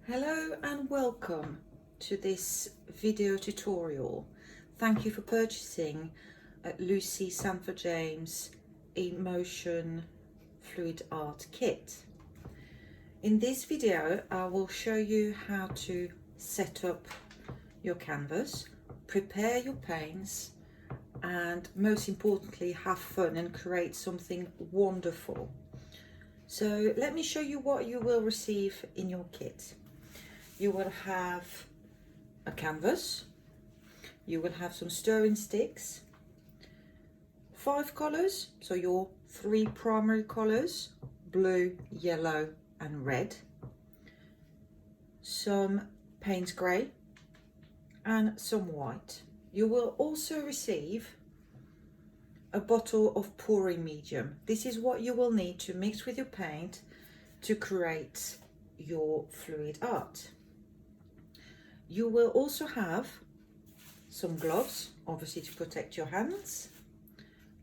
Hello and welcome to this video tutorial. Thank you for purchasing LucySJ Emotion Fluid Art Kit. In this video I will show you how to set up your canvas, prepare your paints, and most importantly have fun and create something wonderful. So let me show you what you will receive in your kit. You will have a canvas, you will have some stirring sticks, 5 colours, so your 3 primary colours, blue, yellow and red, some Payne's grey and some white. You will also receive a bottle of pouring medium. This is what you will need to mix with your paint to create your fluid art. You will also have some gloves, obviously to protect your hands,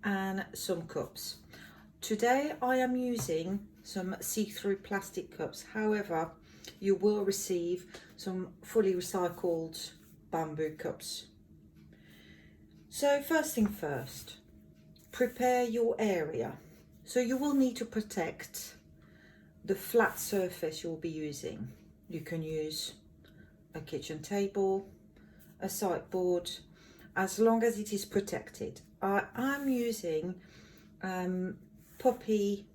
and some cups. Today I am using some see-through plastic cups, however you will receive some fully recycled bamboo cups. So first thing first, prepare your area. So you will need to protect the flat surface you'll be using. You can use a kitchen table, a sideboard, as long as it is protected. I'm using poppy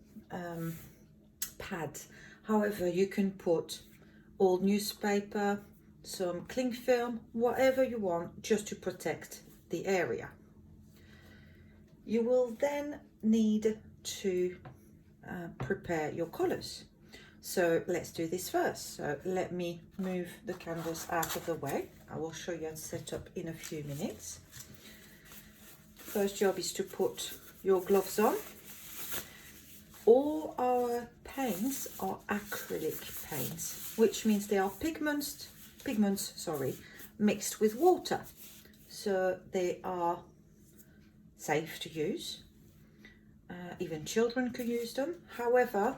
pad. However, you can put old newspaper, some cling film, whatever you want, just to protect the area. You will then need to prepare your colours. So let's do this first. So let me move the canvas out of the way. I will show you how to set up in a few minutes. First job is to put your gloves on. All our paints are acrylic paints, which means they are pigments, mixed with water. So they are safe to use. Even children can use them. However,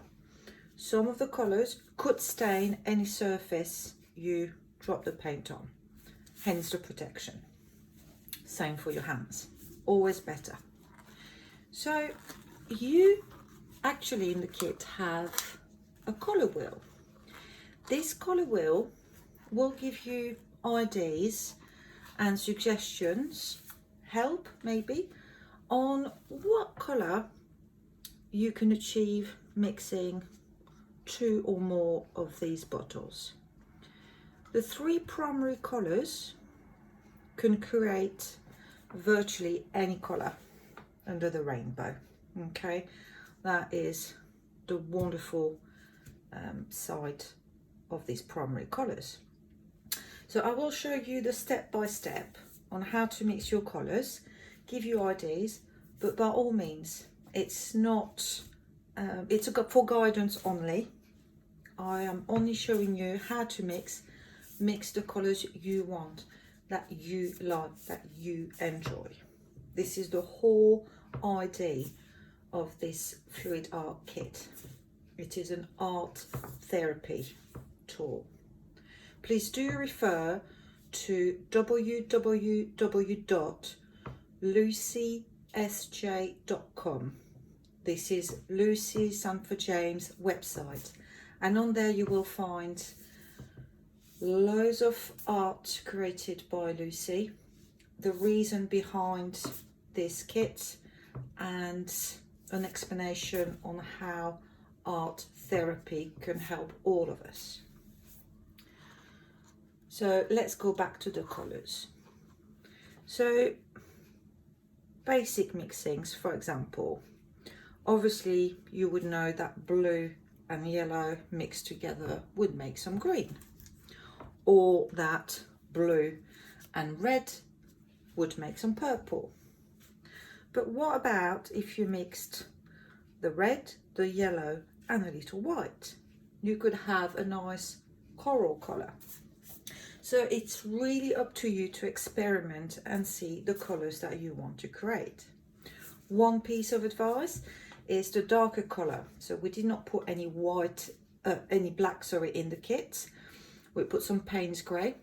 some of the colours could stain any surface you drop the paint on, hence the protection. Same for your hands, always better. So you actually in the kit have a colour wheel. This colour wheel will give you ideas and suggestions, help maybe, on what colour you can achieve mixing 2 or more of these bottles. The 3 primary colours can create virtually any colour under the rainbow. Okay, that is the wonderful side of these primary colours. So I will show you the step-by-step on how to mix your colours, give you ideas, but by all means it's not it's for guidance only. I am only showing you how to mix the colours you want, that you like, that you enjoy. This is the whole idea of this fluid art kit. It is an art therapy tool. Please do refer to www.lucysj.com. This is LucySJ website, and on there you will find loads of art created by Lucy, the reason behind this kit, and an explanation on how art therapy can help all of us. So let's go back to the colours. So basic mixings, for example, obviously you would know that blue and yellow mixed together would make some green, or that blue and red would make some purple. But what about if you mixed the red, the yellow and a little white? You could have a nice coral colour. So it's really up to you to experiment and see the colours that you want to create. One piece of advice is the darker colour. So we did not put any black in the kit. we put some Payne's grey,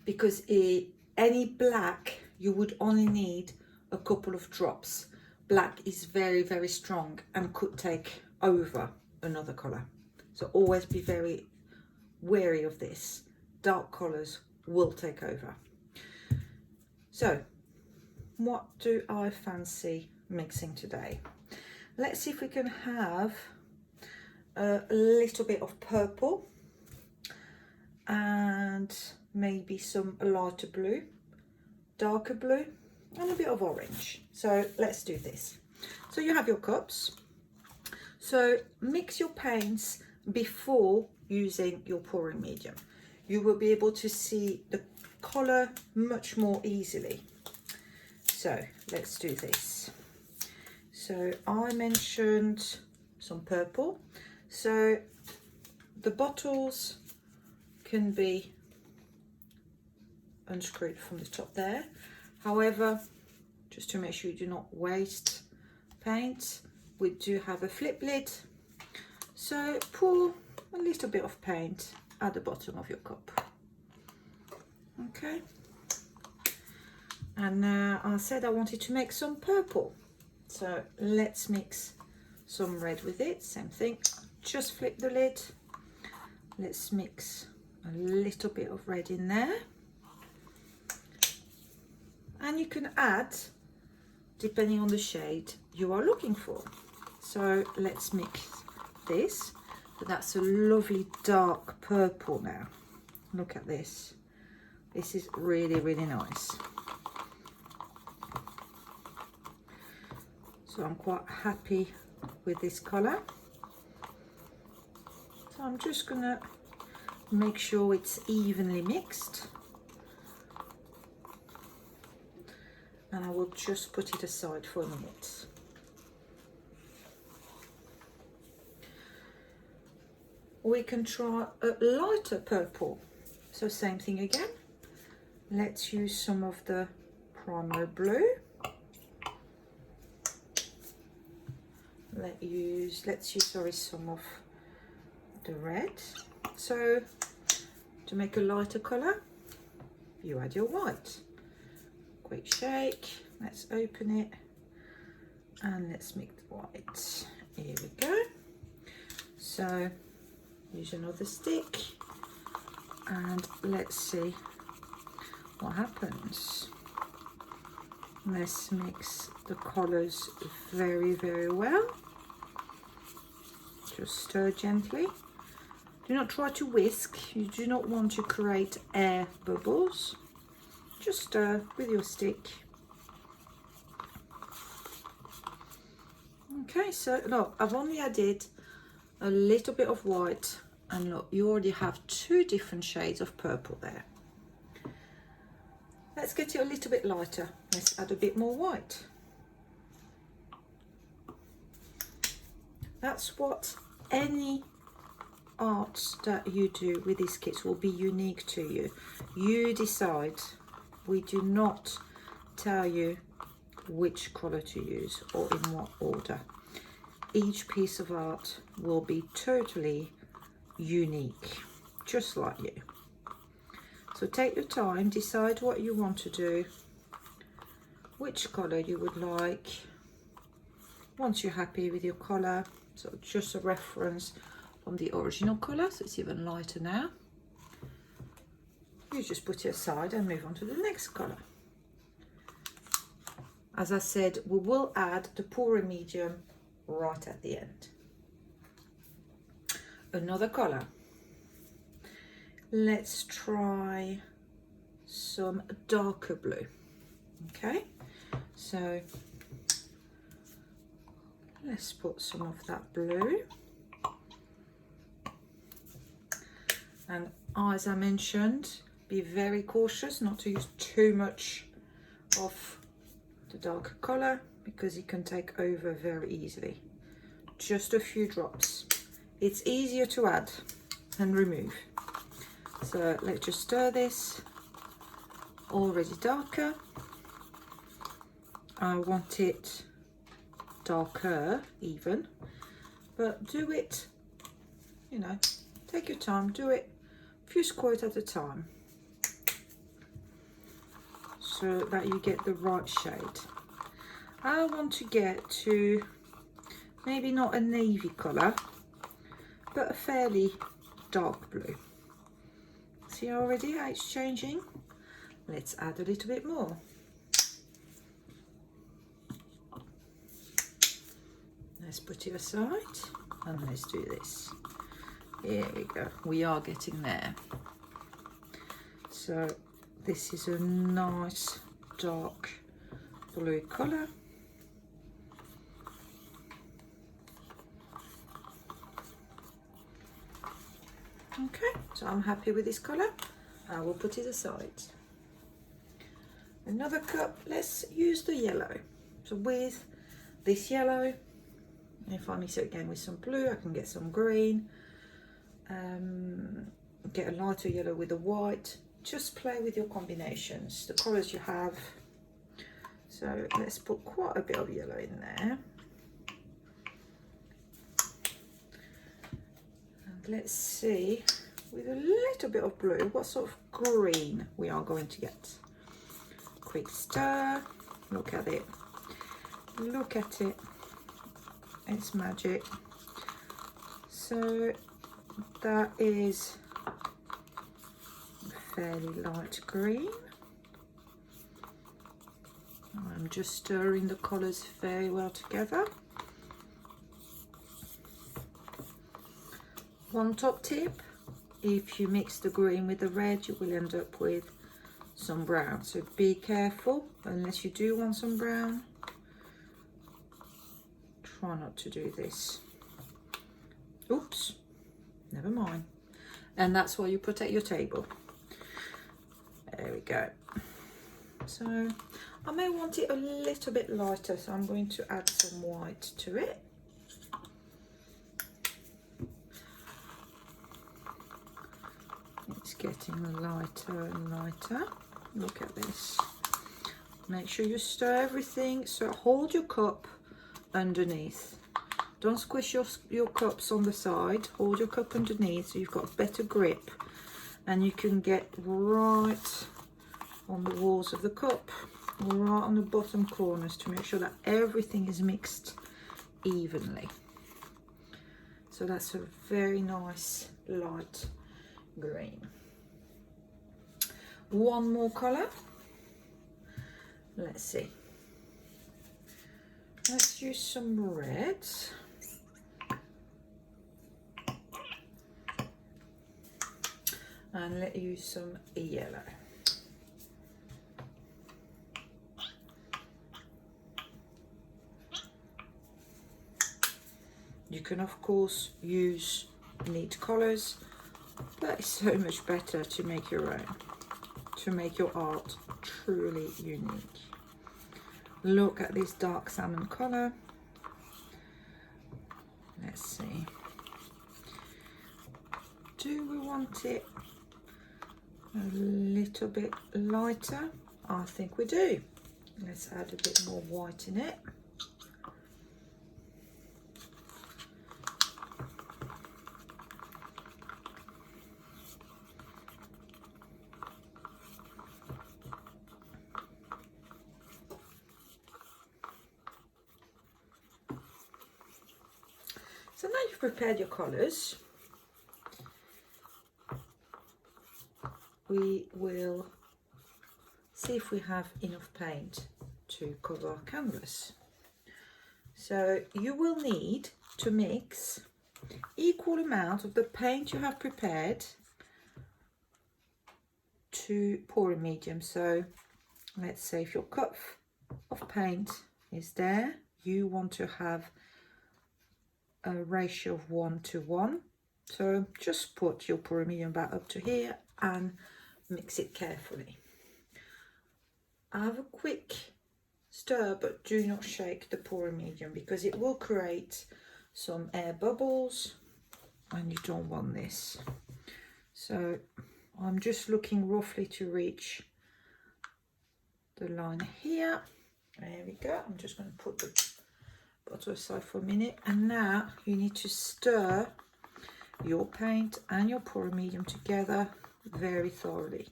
because any black you would only need a couple of drops. Black is very, very strong and could take over another colour, so always be very wary of this. Dark colours will take over. So what do I fancy mixing today? Let's see if we can have a little bit of purple and maybe some lighter blue, darker blue, and a bit of orange. So let's do this. So you have your cups. So mix your paints before using your pouring medium. You will be able to see the colour much more easily. So let's do this. So I mentioned some purple. So the bottles can be unscrewed from the top there. However, just to make sure you do not waste paint, we do have a flip lid. So pour a little bit of paint at the bottom of your cup. Okay. And now I said I wanted to make some purple. So let's mix some red with it. Same thing. Just flip the lid. Let's mix a little bit of red in there. And you can add, depending on the shade you are looking for. So let's mix this. But that's a lovely dark purple now. Look at this. This is really, really nice. So I'm quite happy with this colour. So I'm just gonna make sure it's evenly mixed. And I will just put it aside for a minute. We can try a lighter purple. So same thing again. Let's use some of the primer blue. Let's use some of the red. So to make a lighter colour, you add your white. Quick shake. Let's open it and let's make the white. Here we go. So use another stick and let's see what happens. Let's mix the colours very, very well. Just stir gently. Do not try to whisk. You do not want to create air bubbles. Just stir with your stick. Okay, so look, I've only added a little bit of white, and look, you already have two different shades of purple there. Let's get it a little bit lighter. Let's add a bit more white. That's what any art that you do with these kits will be unique to you. You decide. We do not tell you which colour to use or in what order. Each piece of art will be totally unique, just like you. So take your time, decide what you want to do, which colour you would like. Once you're happy with your colour, so just a reference from the original colour, so it's even lighter now. You just put it aside and move on to the next colour. As I said, we will add the pouring medium right at the end. Another colour. Let's try some darker blue. Okay, so let's put some of that blue. And as I mentioned, be very cautious not to use too much of the dark colour because it can take over very easily. Just a few drops. It's easier to add and remove. So let's just stir this. Already darker. I want it darker even, but do it, you know, take your time, do it few squirts at a time, so that you get the right shade. I want to get to maybe not a navy colour, but a fairly dark blue. See already how it's changing? Let's add a little bit more. Let's put it aside and let's do this. Here we go. We are getting there. So this is a nice dark blue colour. Okay, so I'm happy with this colour. I will put it aside. Another cup, let's use the yellow. So with this yellow, if I mix it again with some blue, I can get some green. Get a lighter yellow with the white. Just play with your combinations, the colours you have. So let's put quite a bit of yellow in there. And let's see, with a little bit of blue, what sort of green we are going to get. Quick stir, look at it. Look at it. It's magic. So that is fairly light green. I'm just stirring the colours very well together. One top tip, if you mix the green with the red, you will end up with some brown. So be careful, unless you do want some brown. Try not to do this. Oops, never mind. And that's why you protect your table. There we go. So I may want it a little bit lighter, so I'm going to add some white to it. It's getting lighter and lighter. Look at this. Make sure you stir everything, so hold your cup underneath. Don't squish your cups on the side. Hold your cup underneath so you've got a better grip, and you can get right on the walls of the cup, right on the bottom corners, to make sure that everything is mixed evenly. So that's a very nice light green. One more colour. Let's see. Let's use some red. And let's use some yellow. You can of course use neat colours, but it's so much better to make your own, to make your art truly unique. Look at this dark salmon colour. Let's see. Do we want it a little bit lighter? I think we do. Let's add a bit more white in it. So now you've prepared your colours, we will see if we have enough paint to cover our canvas. So you will need to mix equal amount of the paint you have prepared to pouring medium. So let's say if your cup of paint is there, you want to have a ratio of 1 to 1. So just put your pouring medium back up to here and mix it carefully. Have a quick stir, but do not shake the pouring medium because it will create some air bubbles and you don't want this. So I'm just looking roughly to reach the line here. There we go. I'm just going to put the bottle aside for a minute, and now you need to stir your paint and your pouring medium together very thoroughly.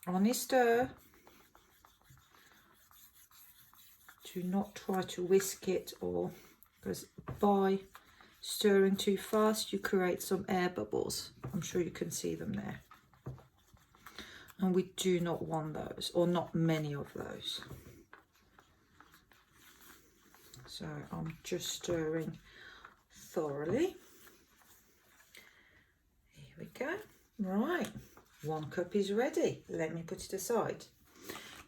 Only stir. Do not try to whisk it, or because by stirring too fast you create some air bubbles. I'm sure you can see them there. And we do not want those, or not many of those. So I'm just stirring thoroughly. Here we go. Right, 1 cup is ready. Let me put it aside.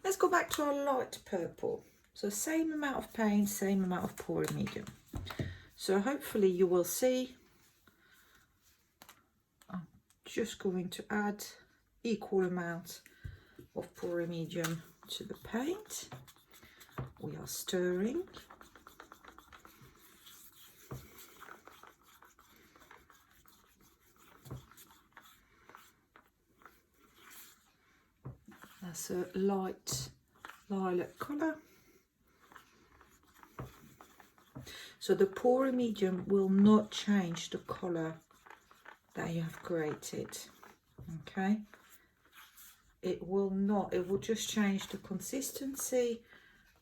Let's go back to our light purple. So same amount of paint, same amount of pouring medium. So hopefully you will see I'm just going to add equal amount of pouring medium to the paint. We are stirring. That's a light lilac colour. So the pouring medium will not change the colour that you have created. Okay, it will not. It will just change the consistency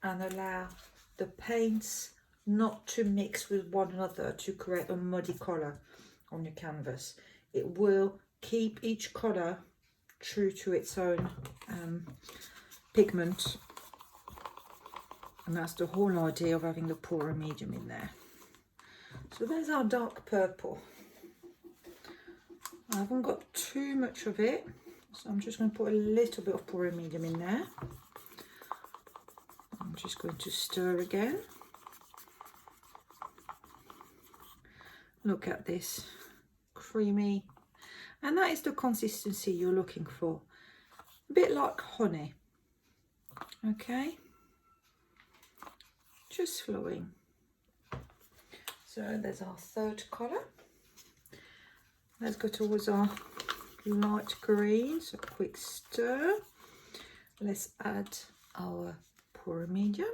and allow the paints not to mix with one another to create a muddy colour on your canvas. It will keep each colour true to its own pigment, and that's the whole idea of having the pouring medium in there. So there's our dark purple. I haven't got too much of it, so I'm just going to put a little bit of pouring medium in there. I'm just going to stir again. Look at this, creamy, and that is the consistency you're looking for, a bit like honey. Okay, just flowing. So there's our third colour. Let's go towards our light green, so quick stir. Let's add our pouring medium.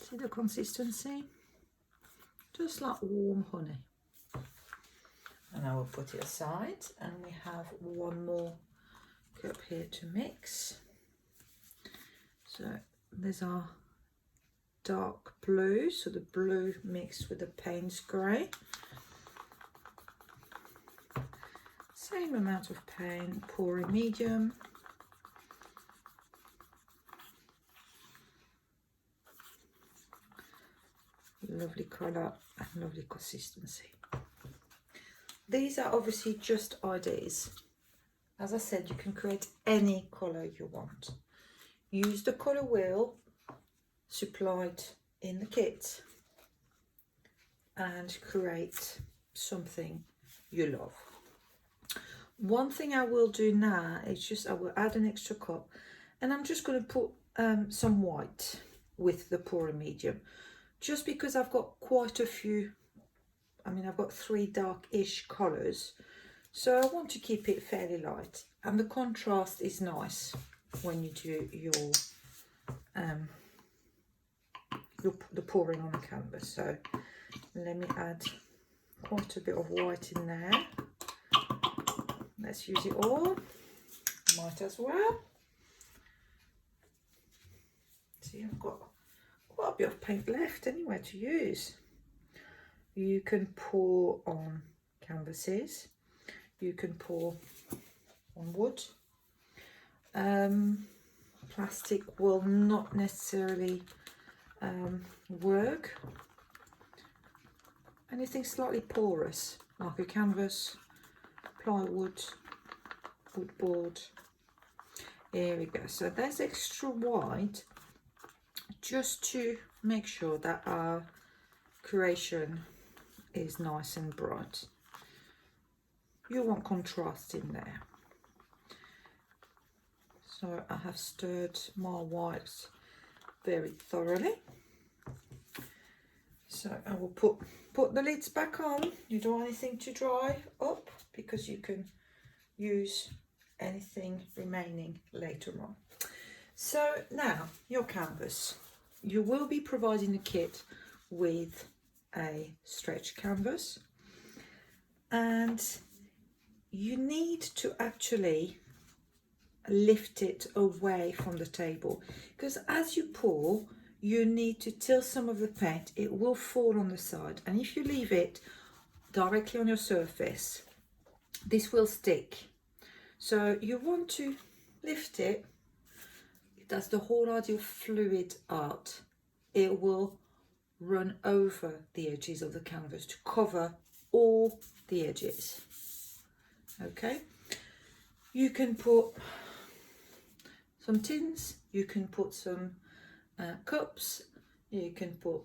See the consistency? Just like warm honey. And I will put it aside, and we have 1 more cup here to mix. So there's our dark blue, so the blue mixed with the Payne's grey. Same amount of paint, pouring medium. Lovely colour and lovely consistency. These are obviously just ideas. As I said, you can create any colour you want. Use the colour wheel supplied in the kit and create something you love. One thing I will do now is just I will add an extra cup, and I'm just going to put some white with the pouring medium, just because I've got quite a few. I mean, I've got 3 dark-ish colours, so I want to keep it fairly light, and the contrast is nice when you do the pouring on the canvas. So let me add quite a bit of white in there. Let's use it all, might as well. See, I've got quite a bit of paint left anyway to use. You can pour on canvases, you can pour on wood. Plastic will not necessarily work. Anything slightly porous, like a canvas, plywood, wood board. Here we go. So there's extra white, just to make sure that our creation is nice and bright. You want contrast in there. So I have stirred my whites very thoroughly. So I will put the lids back on. You don't want anything to dry up because you can use anything remaining later on. So now your canvas. You will be providing the kit with a stretch canvas, and you need to actually lift it away from the table, because as you pour you need to tilt some of the paint. It will fall on the side, and if you leave it directly on your surface, this will stick. So you want to lift it. That's the whole idea of fluid art. It will run over the edges of the canvas to cover all the edges. Okay, you can put some tins, you can put some cups, you can put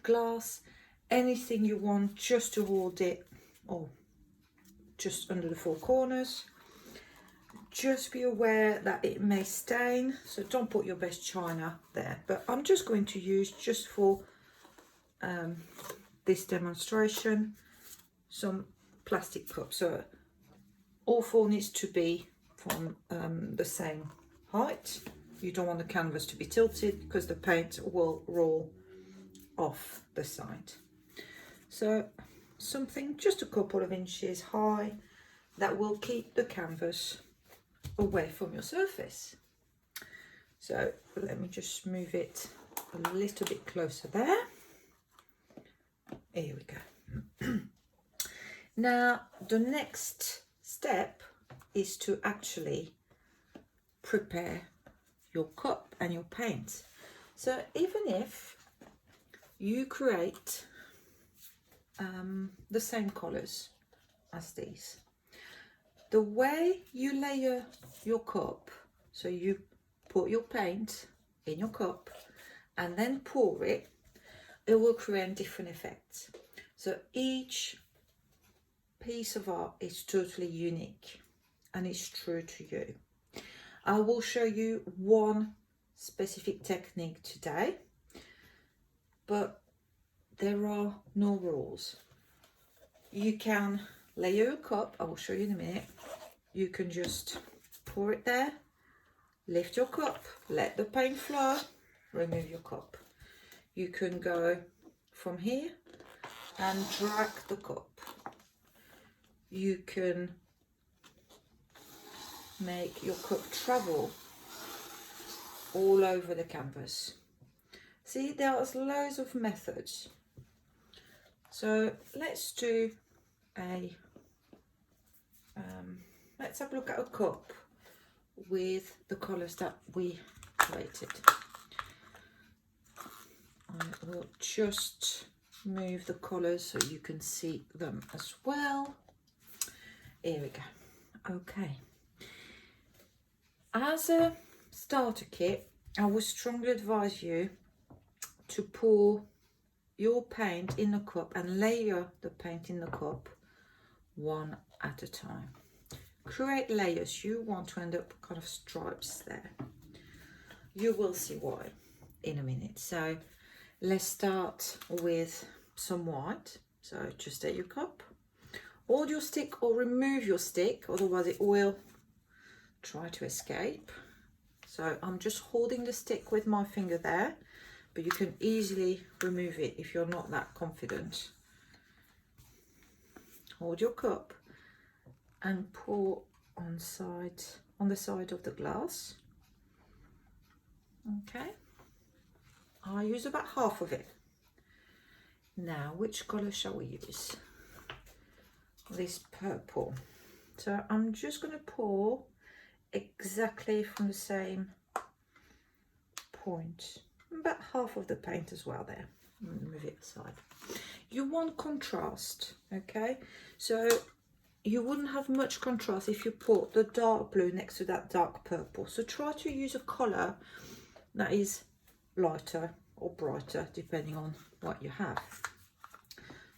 glass, anything you want just to hold it, or just under the four corners. Just be aware that it may stain, so don't put your best china there, but I'm just going to use, just for this demonstration, some plastic cups. So all four needs to be from the same height. You don't want the canvas to be tilted because the paint will roll off the side. So something just a couple of inches high that will keep the canvas away from your surface. So let me just move it a little bit closer there. Here we go. Now the next step is to actually prepare your cup and your paint. So even if you create the same colors as these, the way you layer your cup, so you put your paint in your cup and then pour it, it will create different effects. So each piece of art is totally unique and it's true to you. I will show you one specific technique today, but there are no rules. You can layer your cup, I will show you in a minute. You can just pour it there, lift your cup, let the paint flow, remove your cup. You can go from here and drag the cup. You can make your cup travel all over the canvas. See, there's loads of methods. So let's do a let's have a look at a cup with the colours that we created. I will just move the colours so you can see them as well. Here we go. Okay. As a starter kit, I would strongly advise you to pour your paint in the cup and layer the paint in the cup one at a time. Create layers. You want to end up kind of stripes there. You will see why in a minute. So let's start with some white. So just take your cup, hold your stick or remove your stick, otherwise it will try to escape. So I'm just holding the stick with my finger there, but you can easily remove it if you're not that confident. Hold your cup and pour on the side of the glass. Okay, I use about half of it. Now, which color shall we use? This purple. So I'm just going to pour exactly from the same point, about half of the paint as well there. Move it aside. You want contrast, okay? So you wouldn't have much contrast if you put the dark blue next to that dark purple. So try to use a color that is lighter or brighter depending on what you have.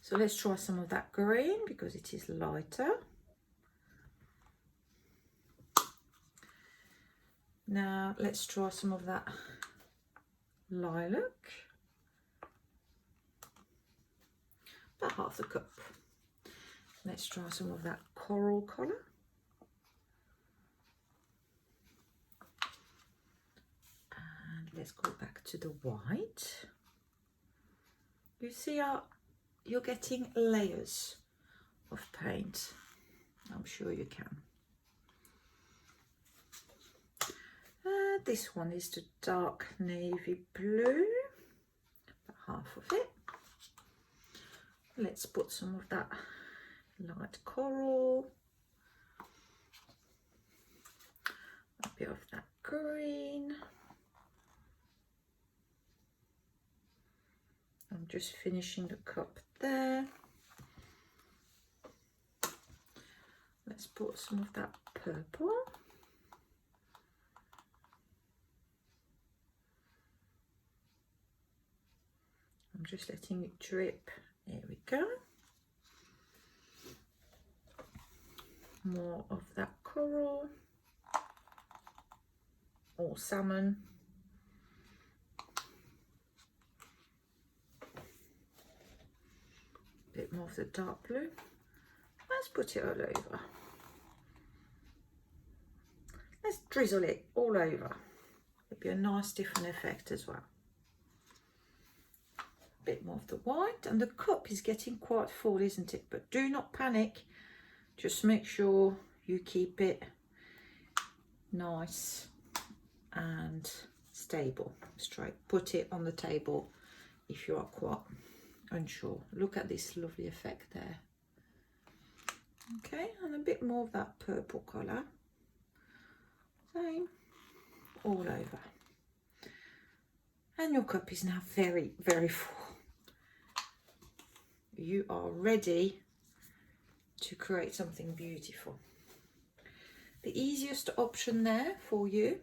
So let's try some of that green because it is lighter. Now let's try some of that lilac, about half the cup. Let's try some of that coral colour. And let's go back to the white. You see how you're getting layers of paint. I'm sure you can. This one is the dark navy blue, about half of it. Let's put some of that light coral, a bit of that green. I'm just finishing the cup there. Let's put some of that purple. I'm just letting it drip. There we go. More of that coral or salmon. Bit more of the dark blue. Let's put it all over. Let's drizzle it all over. It'll be a nice different effect as well. Bit more of the white, and the cup is getting quite full, isn't it? But do not panic, just make sure you keep it nice and stable, straight. Put it on the table if you are quite unsure. Look at this lovely effect there. Okay, and a bit more of that purple colour, same all over, and your cup is now very, very full. You are ready to create something beautiful. The easiest option there for you,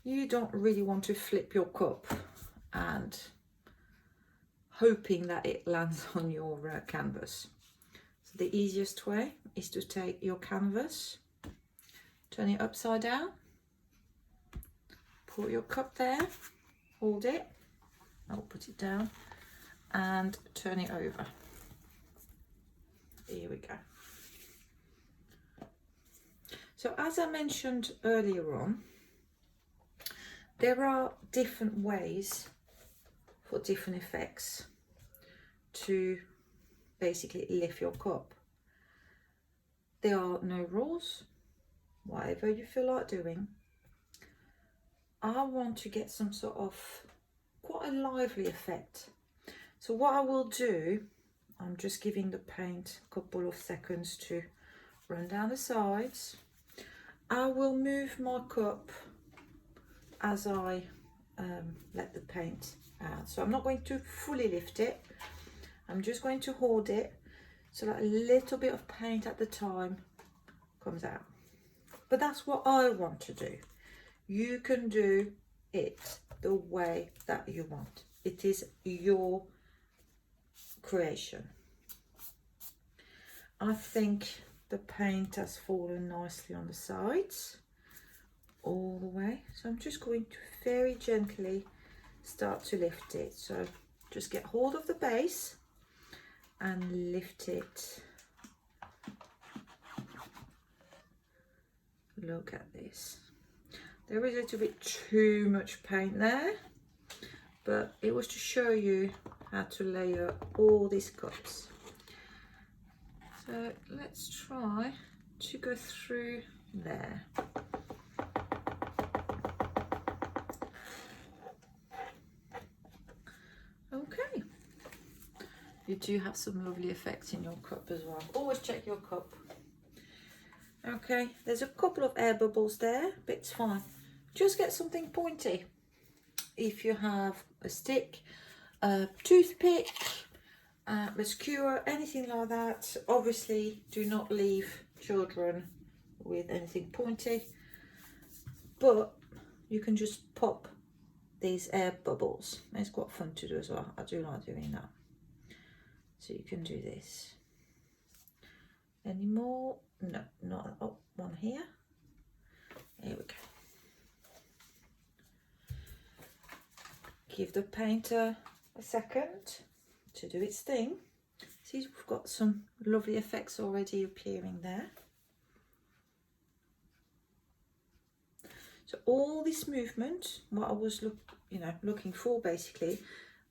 you don't really want to flip your cup and hoping that it lands on your canvas. So the easiest way is to take your canvas, turn it upside down, put your cup there, hold it, I'll put it down, and turn it over. Here we go. So as I mentioned earlier on, there are different ways for different effects to basically lift your cup. There are no rules, whatever you feel like doing. I want to get some sort of quite a lively effect. So what I will do, I'm just giving the paint a couple of seconds to run down the sides. I will move my cup as I let the paint out. So I'm not going to fully lift it. I'm just going to hold it so that a little bit of paint at the time comes out. But that's what I want to do. You can do it the way that you want. It is your creation. I think the paint has fallen nicely on the sides all the way, so I'm just going to very gently start to lift it. So just get hold of the base and lift it. Look at this. There is a little bit too much paint there, but it was to show you how to layer all these cups. So let's try to go through there. Okay, you do have some lovely effects in your cup as well. Always check your cup. Okay, there's a couple of air bubbles there, but it's fine. Just get something pointy. If you have a stick, a toothpick, a skewer, anything like that. Obviously, do not leave children with anything pointy, but you can just pop these air bubbles. It's quite fun to do as well. I do like doing that. So you can do this. Any more? No, not. Oh, one here. Here we go. give the paint a second to do its thing. See, we've got some lovely effects already appearing there. So all this movement, what I was looking for basically,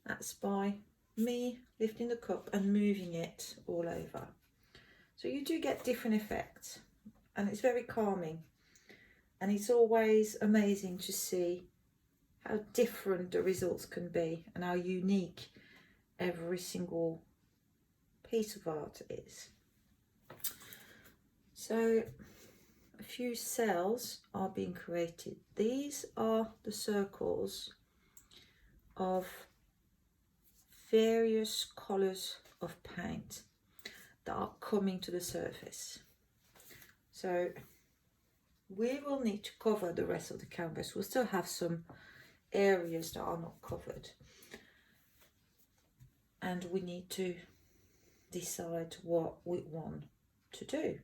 that's by me lifting the cup and moving it all over. So you do get different effects, and it's very calming, and it's always amazing to see how different the results can be and how unique every single piece of art is. So a few cells are being created. These are the circles of various colours of paint that are coming to the surface. So we will need to cover the rest of the canvas. We'll still have some areas that are not covered, and we need to decide what we want to do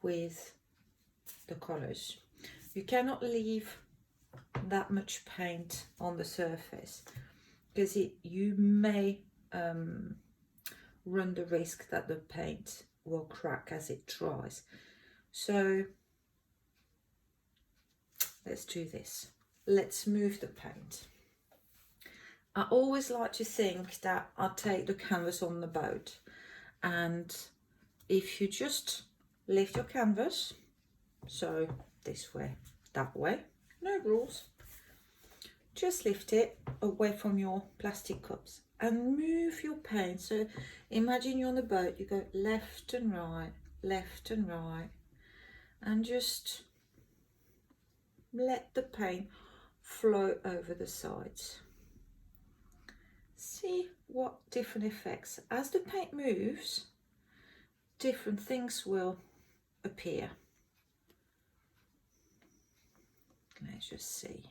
with the colours. You cannot leave that much paint on the surface, because you may run the risk that the paint will crack as it dries. So let's do this. Let's move the paint. I always like to think that I take the canvas on the boat, and if you just lift your canvas, so this way, that way, no rules, just lift it away from your plastic cups and move your paint. So imagine you're on the boat, you go left and right, and just let the paint flow over the sides. See what different effects, as the paint moves, different things will appear. Let's just see.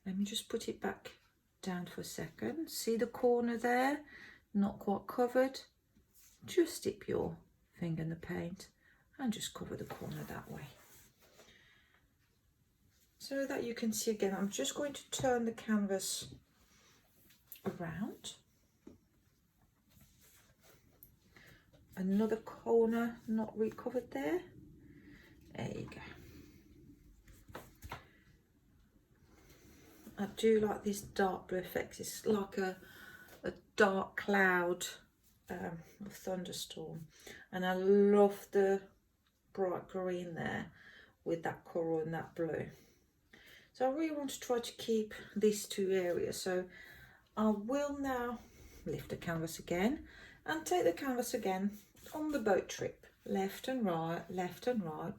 Let me just put it back down for a second. See the corner there, not quite covered. Just dip your finger in the paint and just cover the corner that way. So that you can see again, I'm just going to turn the canvas around. Another corner not recovered there. There you go. I do like this dark blue effect. It's like a dark cloud, a thunderstorm. And I love the bright green there with that coral and that blue. So I really want to try to keep these two areas. So I will now lift the canvas again and take the canvas again on the boat trip. Left and right,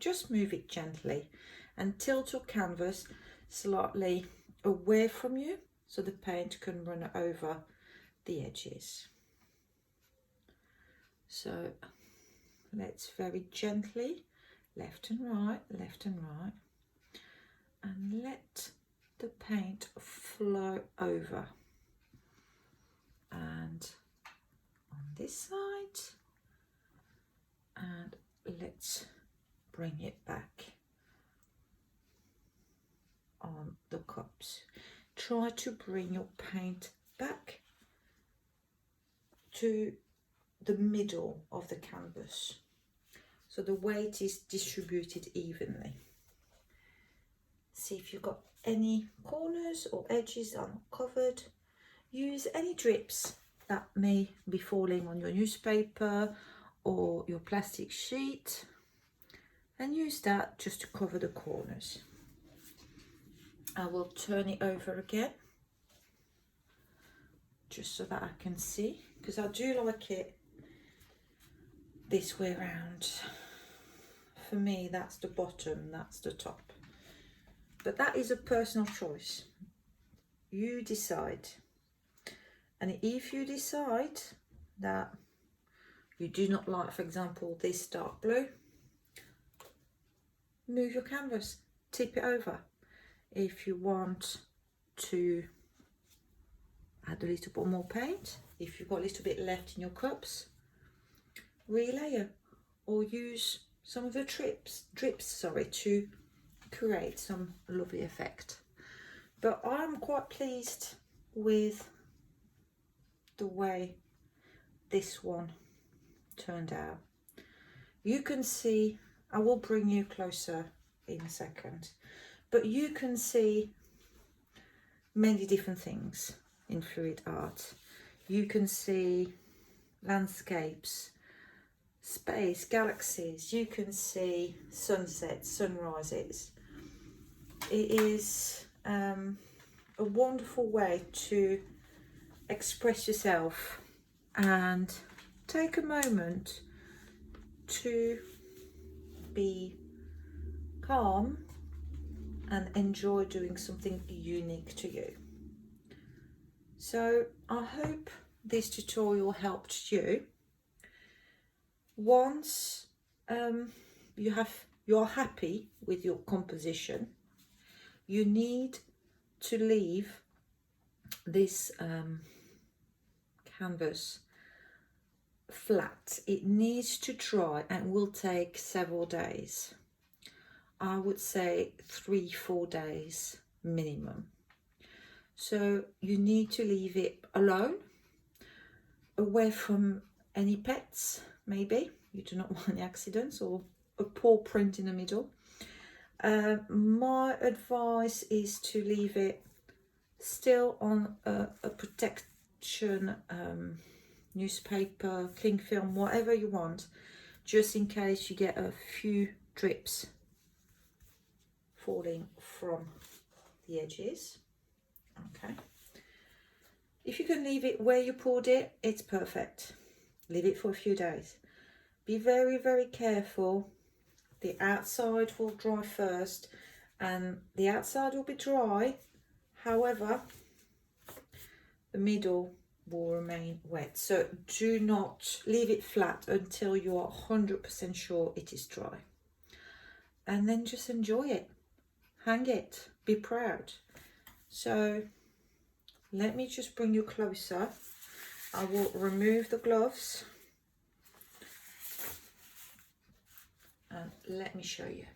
just move it gently and tilt your canvas slightly away from you so the paint can run over the edges. So let's very gently left and right, and let the paint flow over, and on this side, and let's bring it back on the cups. Try to bring your paint back to the middle of the canvas so the weight is distributed evenly. See if you've got any corners or edges that are not covered. Use any drips that may be falling on your newspaper or your plastic sheet, and use that just to cover the corners. I will turn it over again just so that I can see, because I do like it this way around. For me, that's the bottom, that's the top. But that is a personal choice. You decide. And if you decide that you do not like, for example, this dark blue, move your canvas, tip it over. If you want to add a little bit more paint, if you've got a little bit left in your cups, relayer, or use some of the drips to create some lovely effect. But I'm quite pleased with the way this one turned out. You can see, I will bring you closer in a second, but you can see many different things in fluid art. You can see landscapes, space, galaxies, you can see sunsets, sunrises. It is a wonderful way to express yourself and take a moment to be calm and enjoy doing something unique to you. So I hope this tutorial helped you. Once you're happy with your composition, you need to leave this canvas flat. It needs to dry and will take several days. I would say 3-4 days minimum. So you need to leave it alone, away from any pets, maybe. You do not want any accidents or a paw print in the middle. My advice is to leave it still on a protection newspaper, cling film, whatever you want, just in case you get a few drips falling from the edges. Okay, if you can leave it where you poured it, it's perfect. Leave it for a few days. Be very, very careful. The outside will dry first, and the outside will be dry. However, the middle will remain wet. So do not leave it flat until you are 100% sure it is dry. And then just enjoy it. Hang it. Be proud. So let me just bring you closer. I will remove the gloves and let me show you.